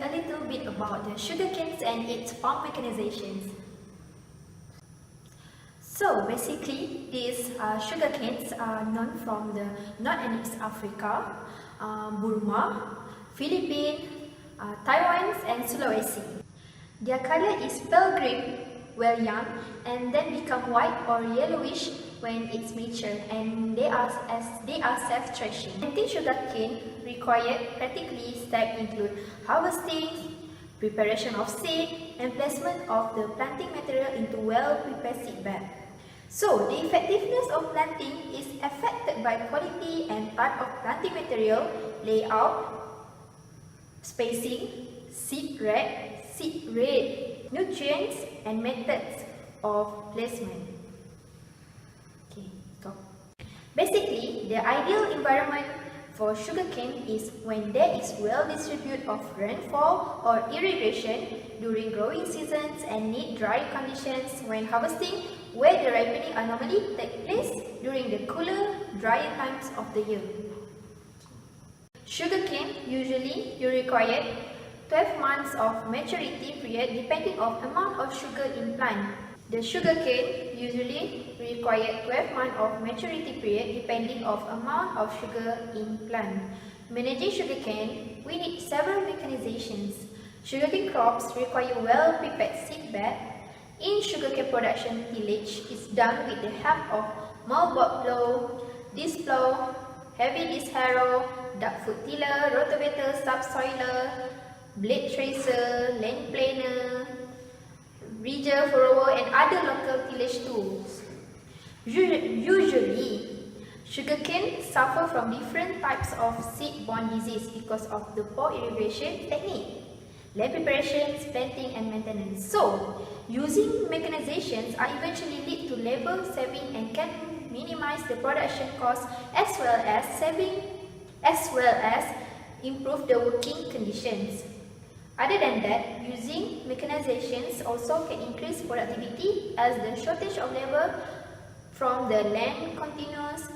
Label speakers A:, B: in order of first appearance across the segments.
A: a little bit about the sugarcanes and its farm mechanizations. So basically, these sugarcanes are known from the North and East Africa, Burma, Philippines, Taiwan and Sulawesi. Their color is pale green while young and then become white or yellowish when it's mature, and they are self-threshing. Planting sugarcane required practically steps include harvesting, preparation of seed, and placement of the planting material into well-prepared seed bed. So, the effectiveness of planting is affected by quality and type of planting material, layout, spacing, seed rate, nutrients, and methods of placement. Okay, go. Basically, the ideal environment for sugarcane is when there is well distribution of rainfall or irrigation during growing seasons and need dry conditions when harvesting, where the ripening normally takes place during the cooler, drier times of the year. Sugarcane usually you require 12 months of maturity period depending on amount of sugar in plant. The sugarcane usually require 12 months of maturity period depending on amount of sugar in plant. Managing sugarcane, we need several mechanizations. Sugarcane crops require well-prepared seed bed. In sugarcane production, tillage is done with the help of moldboard plow, disc plow, heavy disc harrow, duckfoot tiller, rotavator, subsoiler, blade tracer, land planer, ridger, furrower, and other local tillage tools. Usually, sugarcane suffer from different types of seed-borne disease because of the poor irrigation technique, land preparations, planting, and maintenance. So, using mechanizations are eventually lead to labor saving and can minimize the production cost as well as improve the working conditions. Other than that, using mechanizations also can increase productivity as the shortage of labor from the land continues,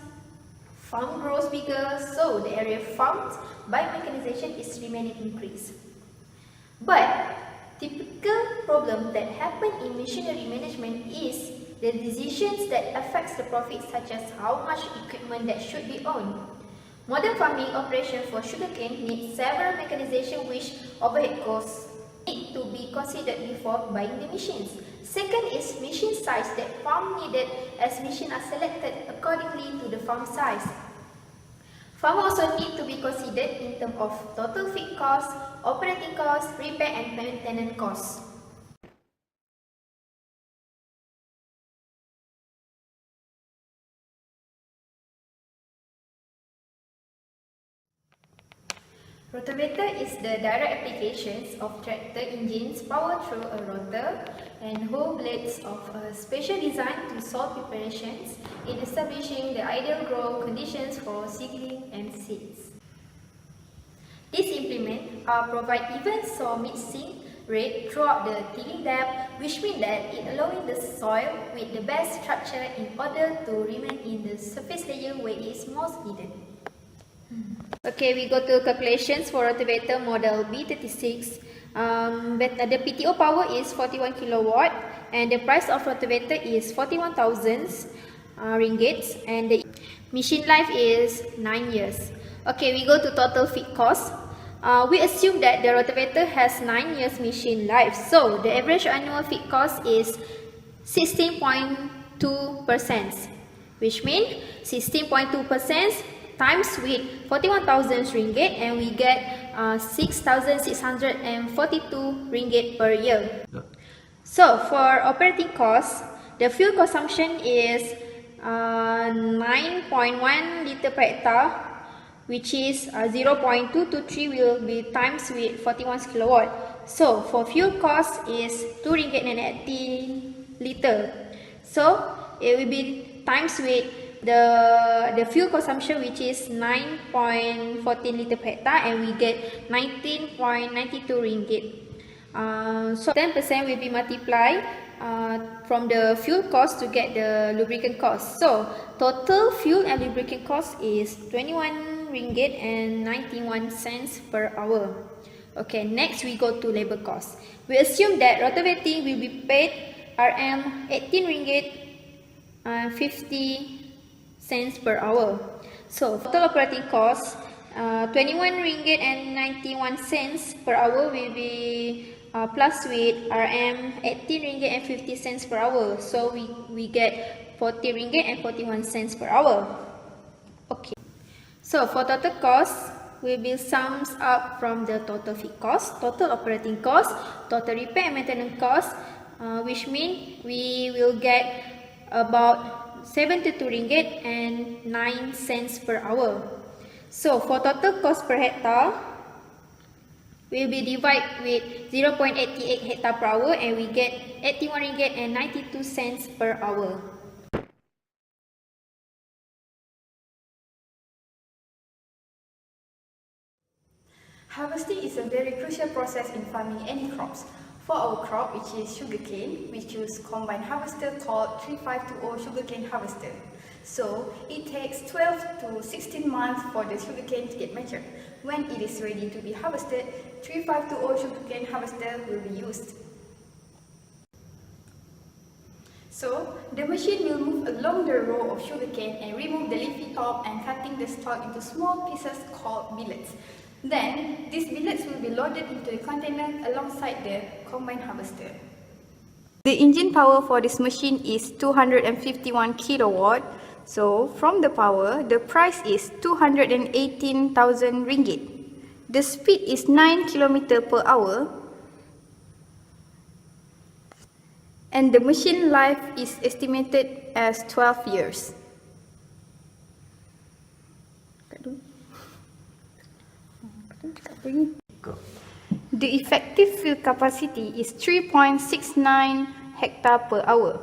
A: farm grows bigger, so the area farmed by mechanization is remaining increased. But typical problem that happen in machinery management is the decisions that affects the profit, such as how much equipment that should be owned. Modern farming operation for sugarcane needs several mechanization which overhead costs need to be considered before buying the machines. Second is machine size that farm needed, as machines are selected accordingly to the farm size. Farm also need to be considered in terms of total feed cost, operating cost, repair and maintenance costs. Rotavator is the direct applications of tractor engines powered through a rotor and whole blades of a special design to solve preparations in establishing the ideal grow conditions for seedling and seeds. These implements provide even soil mixing rate throughout the tilling depth, which means that it allowing the soil with the best structure in order to remain in the surface layer where it is most needed. Okay, we go to calculations for rotavator model B36. The PTO power is 41 kilowatt and the price of rotavator is 41,000 ringgit and the machine life is 9 years. Okay, we go to total feed cost. We assume that the rotavator has 9 years machine life, so the average annual feed cost is 16.2%, which means 16.2% times with 41,000 ringgit and we get 6,642 ringgit per year. So for operating costs, the fuel consumption is 9.1 liter per hectare, which is 0.223 will be times with 41 kilowatt. So for fuel cost is 2 ringgit and 18 liter. So it will be times with the fuel consumption, which is 9.14 liter per hectare, and we get 19.92 ringgit. So 10% will be multiplied from the fuel cost to get the lubricant cost. So total fuel and lubricant cost is 21 ringgit and 91 cents per hour. Okay, next we go to labor cost. We assume that rotavating will be paid Rm 18 ringgit 50 cents per hour. So total operating cost 21 ringgit and 91 cents per hour will be plus with Rm 18 ringgit and 50 cents per hour. So we get 40 ringgit and 41 cents per hour. Okay. So for total cost, we will sums up from the total fixed cost, total operating cost, total repair and maintenance cost, which means we will get about 72 ringgit and 9 cents per hour. So for total cost per hectare, we will divide with 0.88 hectare per hour and we get 81 ringgit and 92 cents per hour.
B: Harvesting is a very crucial process in farming any crops. For our crop, which is sugarcane, we choose combine harvester called 3520 sugarcane harvester. So it takes 12 to 16 months for the sugarcane to get mature. When it is ready to be harvested, 3520 sugarcane harvester will be used. So the machine will move along the row of sugarcane and remove the leafy top and cutting the stalk into small pieces called billets. Then, these billets will be loaded into a container alongside the combine harvester. The engine power for this machine is 251 kilowatt. So, from the power, the price is 218,000 ringgit. The speed is 9 km per hour. And the machine life is estimated as 12 years. The effective field capacity is 3.69 hectare per hour.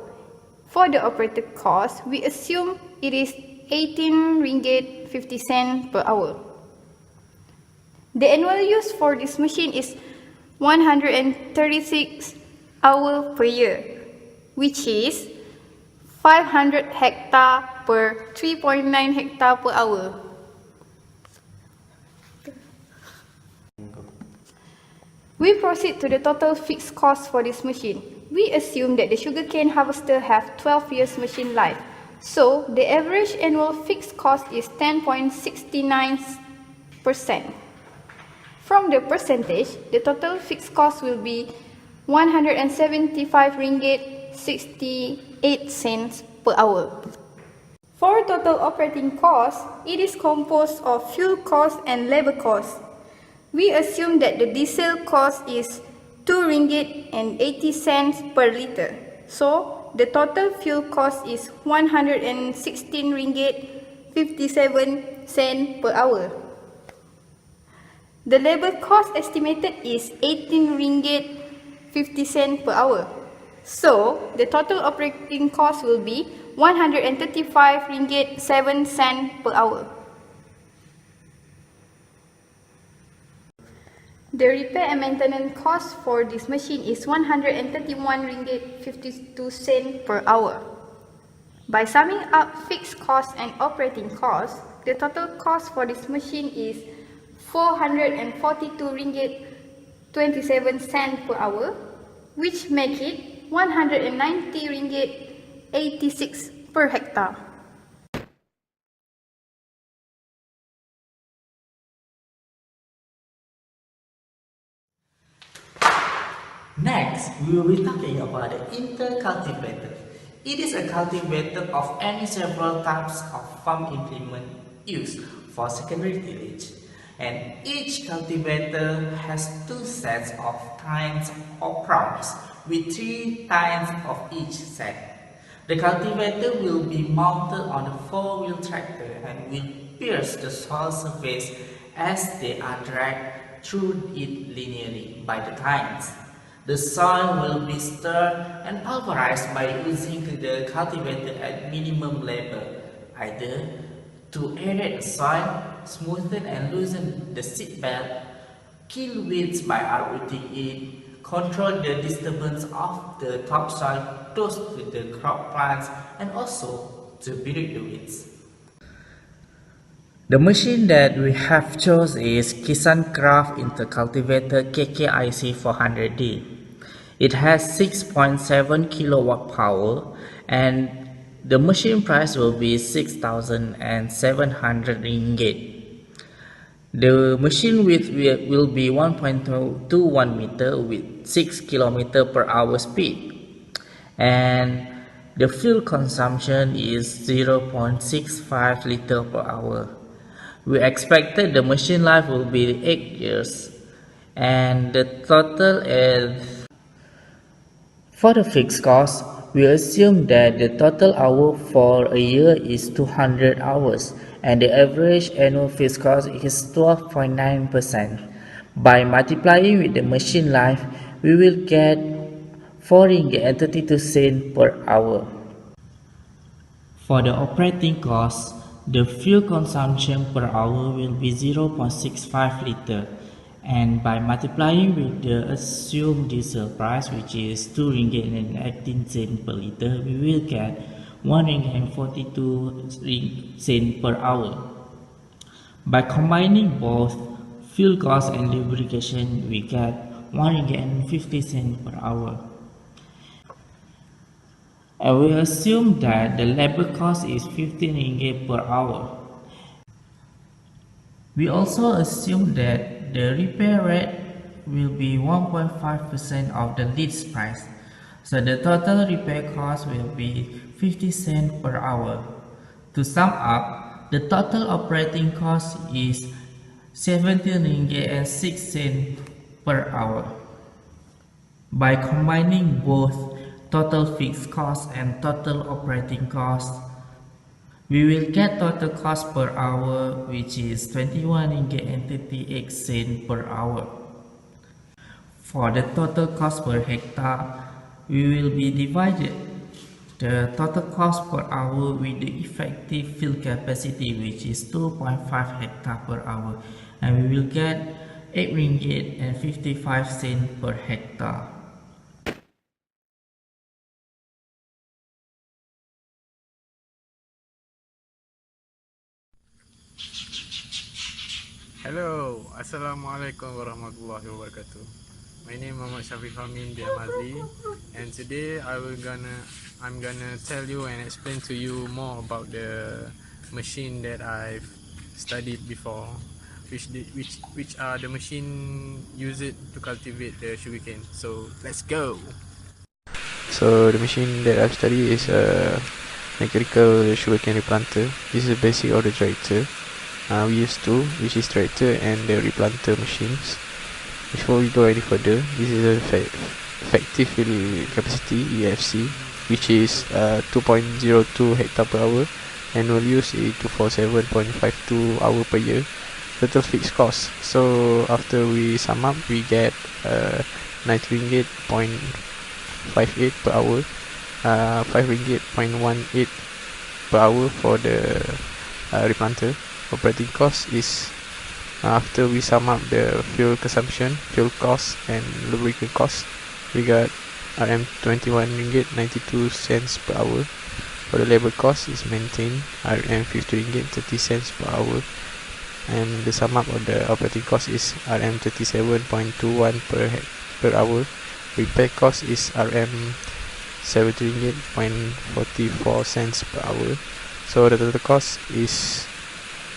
B: For the operated cost, we assume it is 18 ringgit 50 cents per hour. The annual use for this machine is 136 hours per year, which is 500 hectare per 3.9 hectare per hour. We proceed to the total fixed cost for this machine. We assume that the sugarcane harvester have 12 years machine life. So, the average annual fixed cost is 10.69%. From the percentage, the total fixed cost will be 175 ringgit 68 cents per hour. For total operating cost, it is composed of fuel cost and labor cost. We assume that the diesel cost is 2 ringgit and 80 cents per liter. So, the total fuel cost is 116 ringgit 57 cents per hour. The labor cost estimated is 18 ringgit 50 cents per hour. So, the total operating cost will be 135 ringgit 7 cents per hour. The repair and maintenance cost for this machine is 131 ringgit 52 cents per hour. By summing up fixed costs and operating costs, the total cost for this machine is 442 ringgit 27 cents per hour, which make it 190 ringgit 86 per hectare.
C: Next, we will be talking about the intercultivator. It is a cultivator of any several types of farm implement used for secondary tillage. And each cultivator has two sets of tines or prongs with 3 tines of each set. The cultivator will be mounted on a 4-wheel tractor and will pierce the soil surface as they are dragged through it linearly by the tines. The soil will be stirred and pulverized by using the cultivator at minimum labor, either to aerate the soil, smoothen and loosen the seed bed, kill weeds by uprooting it, control the disturbance of the topsoil close to the crop plants, and also to bury the weeds. The machine that we have chosen is Kisancraft Intercultivator KKIC 400D. It has 6.7 kilowatt power and the machine price will be 6,700 ringgit. The machine width will be 1.21 meter with 6 km per hour speed and the fuel consumption is 0.65 liter per hour. We expected the machine life will be 8 years and the total is for the fixed cost. We assume that the total hour for a year is 200 hours and the average annual fixed cost is 12.9%. By multiplying with the machine life, we will get 4 ringgit and 32 cents per hour. For the operating cost, the fuel consumption per hour will be 0.65 liter and by multiplying with the assumed diesel price which is 2 ringgit and 18 cents per liter, we will get 1 ringgit and 42 cents per hour. By combining both fuel cost and lubrication, we get 1 ringgit and 50 cents per hour. And we assume that the labor cost is 15 ringgit per hour. We also assume that the repair rate will be 1.5% of the lease price. So the total repair cost will be 50 cents per hour. To sum up, the total operating cost is 17 ringgit and 6 cents per hour. By combining both total fixed cost and total operating cost, we will get total cost per hour which is 21 ringgit and 38 cents per hour. For the total cost per hectare, we will be divided the total cost per hour with the effective field capacity which is 2.5 hectare per hour and we will get 8 ringgit and 55 cents per hectare.
D: Hello, Assalamualaikum warahmatullahi wabarakatuh. My name is Muhammad Shafiq Amin bin Mazli, and today I'm gonna tell you and explain to you more about the machine that I've studied before, which are the machine used to cultivate the sugarcane. So let's go.
E: So the machine that I've studied is a mechanical sugarcane replanter. This is the basic of the tractor. We use two, which is tractor and the replanter machines. Before we go any further, this is the effective field capacity (EFC), which is 2.02 hectare per hour. Annual use is 247.52 hour per year. Total fixed cost. So after we sum up, we get 90 ringgit 0.58 per hour, 5 ringgit 0.18 per hour for the replanter. Operating cost is after we sum up the fuel consumption, fuel cost and lubricant cost, we got RM21 ringgit 92 cents per hour. For the labor cost is maintained RM50 ringgit 30 cents per hour, and the sum up of the operating cost is RM37.21 per hour. Repair cost is RM70 ringgit 0.44 cents per hour. So the total cost is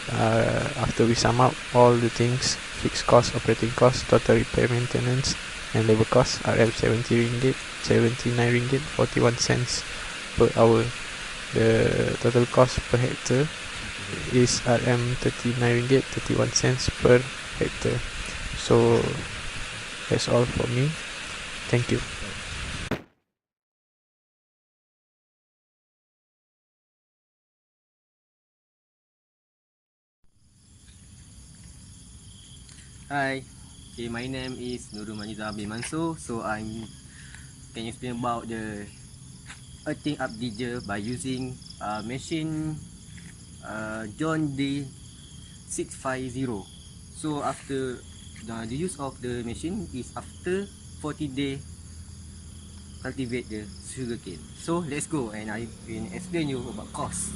E: after we sum up all the things, fixed cost, operating cost, total repair, maintenance and labor cost, RM79 ringgit 41 cents per hour. The total cost per hectare is RM39 ringgit 31 cents per hectare. So that's all for me. Thank you.
F: Hi, okay, my name is Nurul Manizah bin Mansur. So I'm can explain about the earthing up digger by using machine John D 650. So after the use of the machine is after 40 day cultivate the sugarcane. So let's go and I will explain you about cost.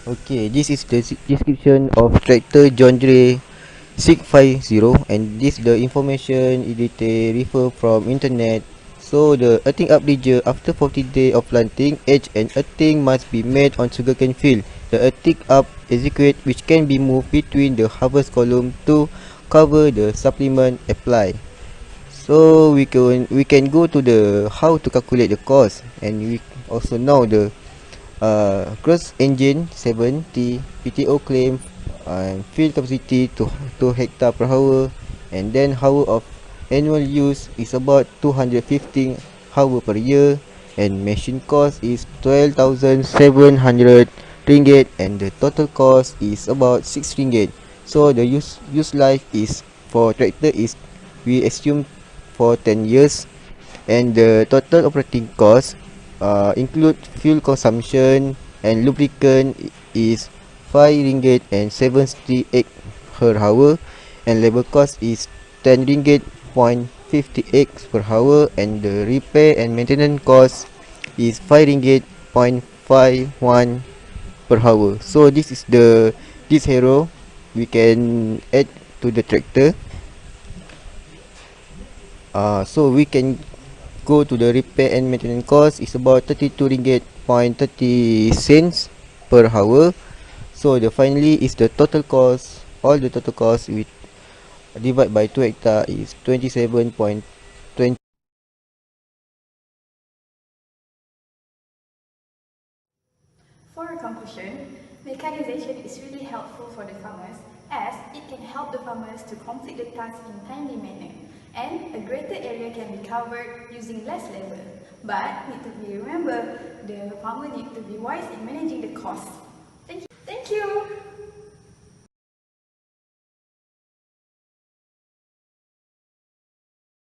G: Okay, this is the description of tractor John Deere 650, and this the information they refer from internet. So the earthing up digger after 40 days of planting, edge and earthing must be made on sugarcane field. The earthing up execute which can be moved between the harvest column to cover the supplement apply. So we can go to the how to calculate the cost, and we also know the cross engine 70 PTO claim and field capacity to 2 hectare per hour, and then hour of annual use is about 215 hour per year, and machine cost is 12,700 ringgit, and the total cost is about 6 ringgit. So the use life is for tractor is we assume for 10 years, and the total operating cost include fuel consumption and lubricant is 5 ringgit and 78 per hour, and labor cost is 10 ringgit point 58 per hour, and the repair and maintenance cost is 5 ringgit point 51 per hour. So this hero we can add to the tractor. So we can go to the repair and maintenance cost is about 32 ringgit point 30 cents per hour. So the finally is the total cost, all the total cost we divide by 2 hectare is 27.20.
B: For a conclusion, mechanization is really helpful for the farmers as it can help the farmers to complete the task in timely manner, and a greater area can be covered using less labor. But need to be remember, the farmer need to be wise in managing the cost. Thank you.